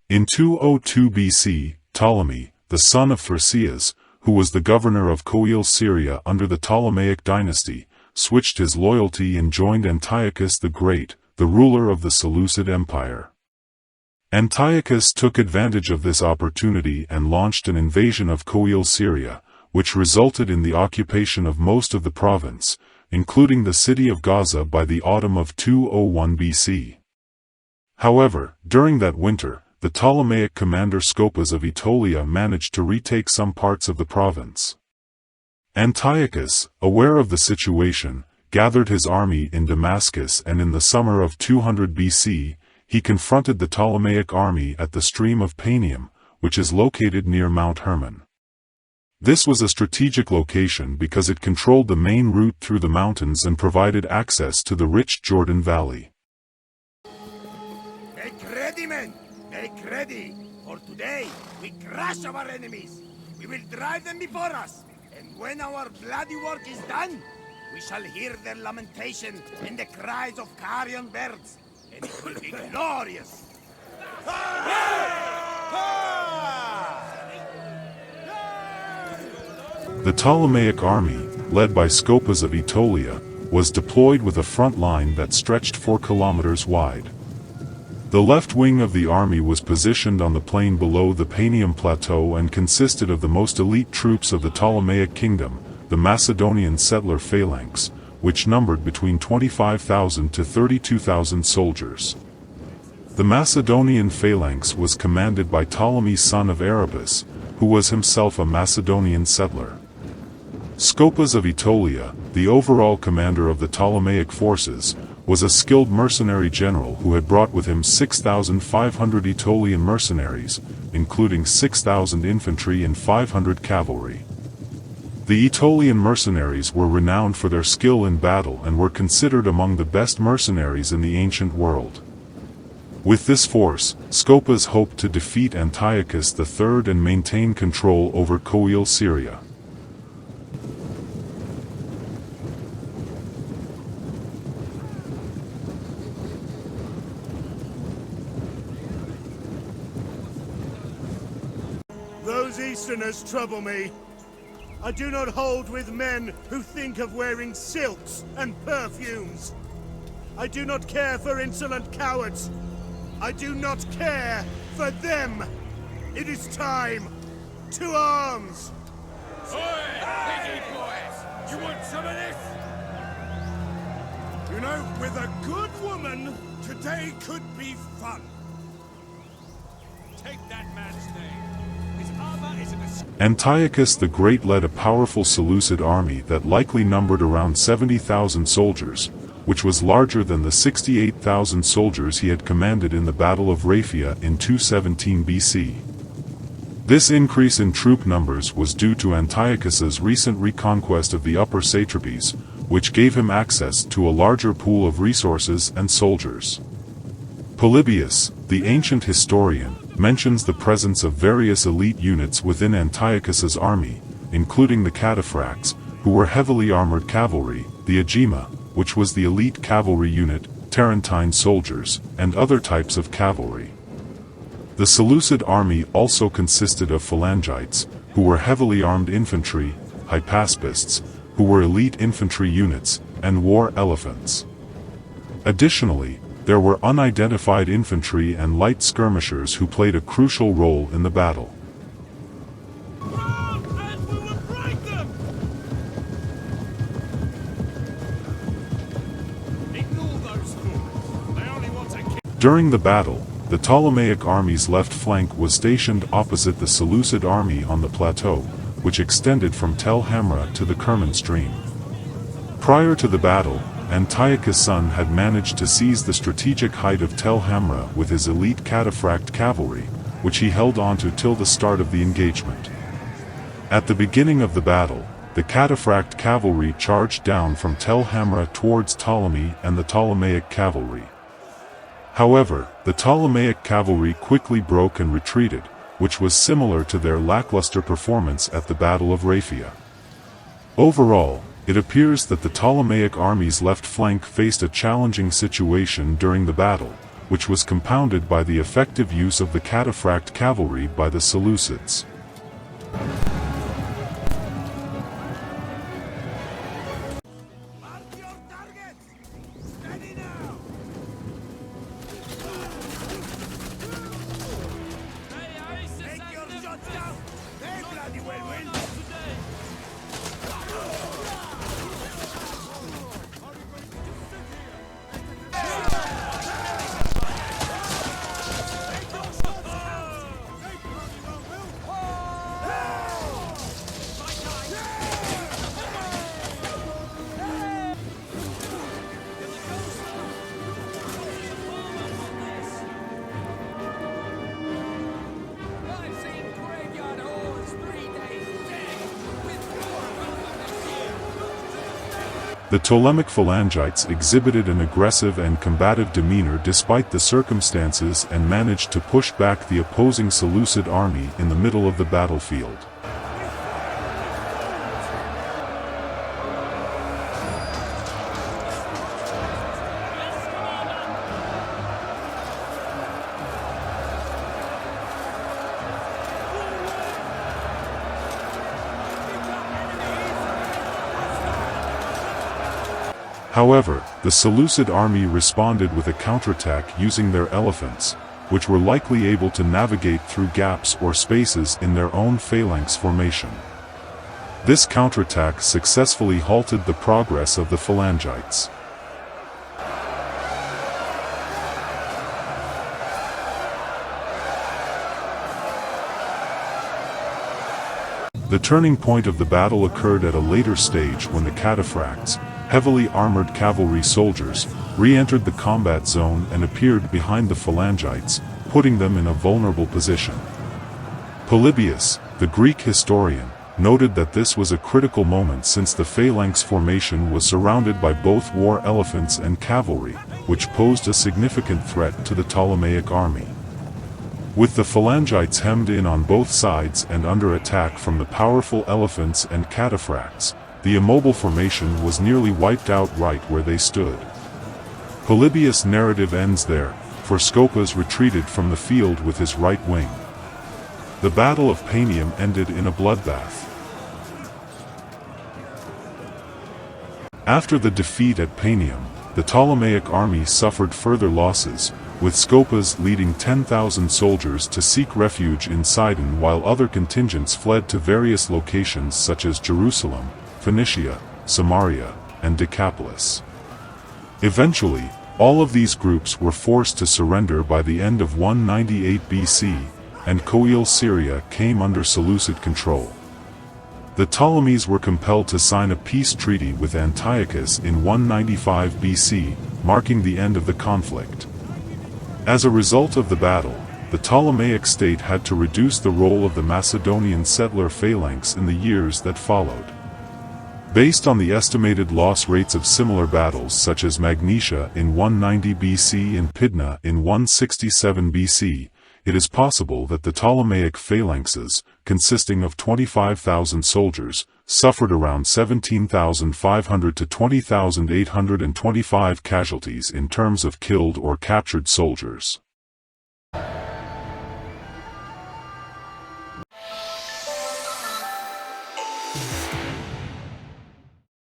In 202 BC, Ptolemy, the son of Thrasea, who was the governor of Coele-Syria under the Ptolemaic dynasty, switched his loyalty and joined Antiochus the Great, the ruler of the Seleucid Empire. Antiochus took advantage of this opportunity and launched an invasion of Coele-Syria, which resulted in the occupation of most of the province, including the city of Gaza by the autumn of 201 BC. However, during that winter, the Ptolemaic commander Scopas of Aetolia managed to retake some parts of the province. Antiochus, aware of the situation, gathered his army in Damascus, and in the summer of 200 BC, he confronted the Ptolemaic army at the stream of Panium, which is located near Mount Hermon. This was a strategic location because it controlled the main route through the mountains and provided access to the rich Jordan Valley. Make ready, men! Make ready! For today, we crush our enemies! We will drive them before us! And when our bloody work is done, we shall hear their lamentation and the cries of carrion birds. And it will be glorious! The Ptolemaic army, led by Scopas of Aetolia, was deployed with a front line that stretched 4 kilometers wide. The left wing of the army was positioned on the plain below the Panium Plateau and consisted of the most elite troops of the Ptolemaic Kingdom, the Macedonian settler phalanx, which numbered between 25,000 to 32,000 soldiers. The Macedonian phalanx was commanded by Ptolemy son of Erebus, who was himself a Macedonian settler. Scopas of Aetolia, the overall commander of the Ptolemaic forces, was a skilled mercenary general who had brought with him 6,500 Aetolian mercenaries, including 6,000 infantry and 500 cavalry. The Aetolian mercenaries were renowned for their skill in battle and were considered among the best mercenaries in the ancient world. With this force, Scopas hoped to defeat Antiochus III and maintain control over Coele-Syria. Those Easterners trouble me. I do not hold with men who think of wearing silks and perfumes. I do not care for insolent cowards. I do not care for them. It is time to arms. Oi, piggy boys! You want some of this? You know, with a good woman, today could be fun. Take that man's name. His armor is Antiochus the Great led a powerful Seleucid army that likely numbered around 70,000 soldiers, which was larger than the 68,000 soldiers he had commanded in the Battle of Raphia in 217 BC. This increase in troop numbers was due to Antiochus's recent reconquest of the upper satrapies, which gave him access to a larger pool of resources and soldiers. Polybius, the ancient historian, mentions the presence of various elite units within Antiochus's army, including the cataphracts, who were heavily armored cavalry, the agema, which was the elite cavalry unit, Tarentine soldiers, and other types of cavalry. The Seleucid army also consisted of phalangites, who were heavily armed infantry, hypaspists, who were elite infantry units, and war elephants. Additionally, there were unidentified infantry and light skirmishers who played a crucial role in the battle. During the battle, the Ptolemaic army's left flank was stationed opposite the Seleucid army on the plateau, which extended from Tel Hamra to the Kerman stream. Prior to the battle, Antiochus' son had managed to seize the strategic height of Tel Hamra with his elite cataphract cavalry, which he held onto till the start of the engagement. At the beginning of the battle, the cataphract cavalry charged down from Tel Hamra towards Ptolemy and the Ptolemaic cavalry. However, the Ptolemaic cavalry quickly broke and retreated, which was similar to their lackluster performance at the Battle of Raphia. Overall, it appears that the Ptolemaic army's left flank faced a challenging situation during the battle, which was compounded by the effective use of the cataphract cavalry by the Seleucids. Mark your target! Steady now! Take your shots down! They bloody well will! The Ptolemaic phalangites exhibited an aggressive and combative demeanor despite the circumstances and managed to push back the opposing Seleucid army in the middle of the battlefield. However, the Seleucid army responded with a counterattack using their elephants, which were likely able to navigate through gaps or spaces in their own phalanx formation. This counterattack successfully halted the progress of the phalangites. The turning point of the battle occurred at a later stage when the cataphracts, heavily armored cavalry soldiers, re-entered the combat zone and appeared behind the phalangites, putting them in a vulnerable position. Polybius, the Greek historian, noted that this was a critical moment since the phalanx formation was surrounded by both war elephants and cavalry, which posed a significant threat to the Ptolemaic army. With the phalangites hemmed in on both sides and under attack from the powerful elephants and cataphracts, the immobile formation was nearly wiped out right where they stood. Polybius' narrative ends there, for Scopas retreated from the field with his right wing. The Battle of Panium ended in a bloodbath. After the defeat at Panium, the Ptolemaic army suffered further losses, with Scopas leading 10,000 soldiers to seek refuge in Sidon while other contingents fled to various locations such as Jerusalem, Phoenicia, Samaria, and Decapolis. Eventually, all of these groups were forced to surrender by the end of 198 BC, and Coele-Syria came under Seleucid control. The Ptolemies were compelled to sign a peace treaty with Antiochus in 195 BC, marking the end of the conflict. As a result of the battle, the Ptolemaic state had to reduce the role of the Macedonian settler phalanx in the years that followed. Based on the estimated loss rates of similar battles such as Magnesia in 190 BC and Pydna in 167 BC, it is possible that the Ptolemaic phalanxes, consisting of 25,000 soldiers, suffered around 17,500 to 20,825 casualties in terms of killed or captured soldiers.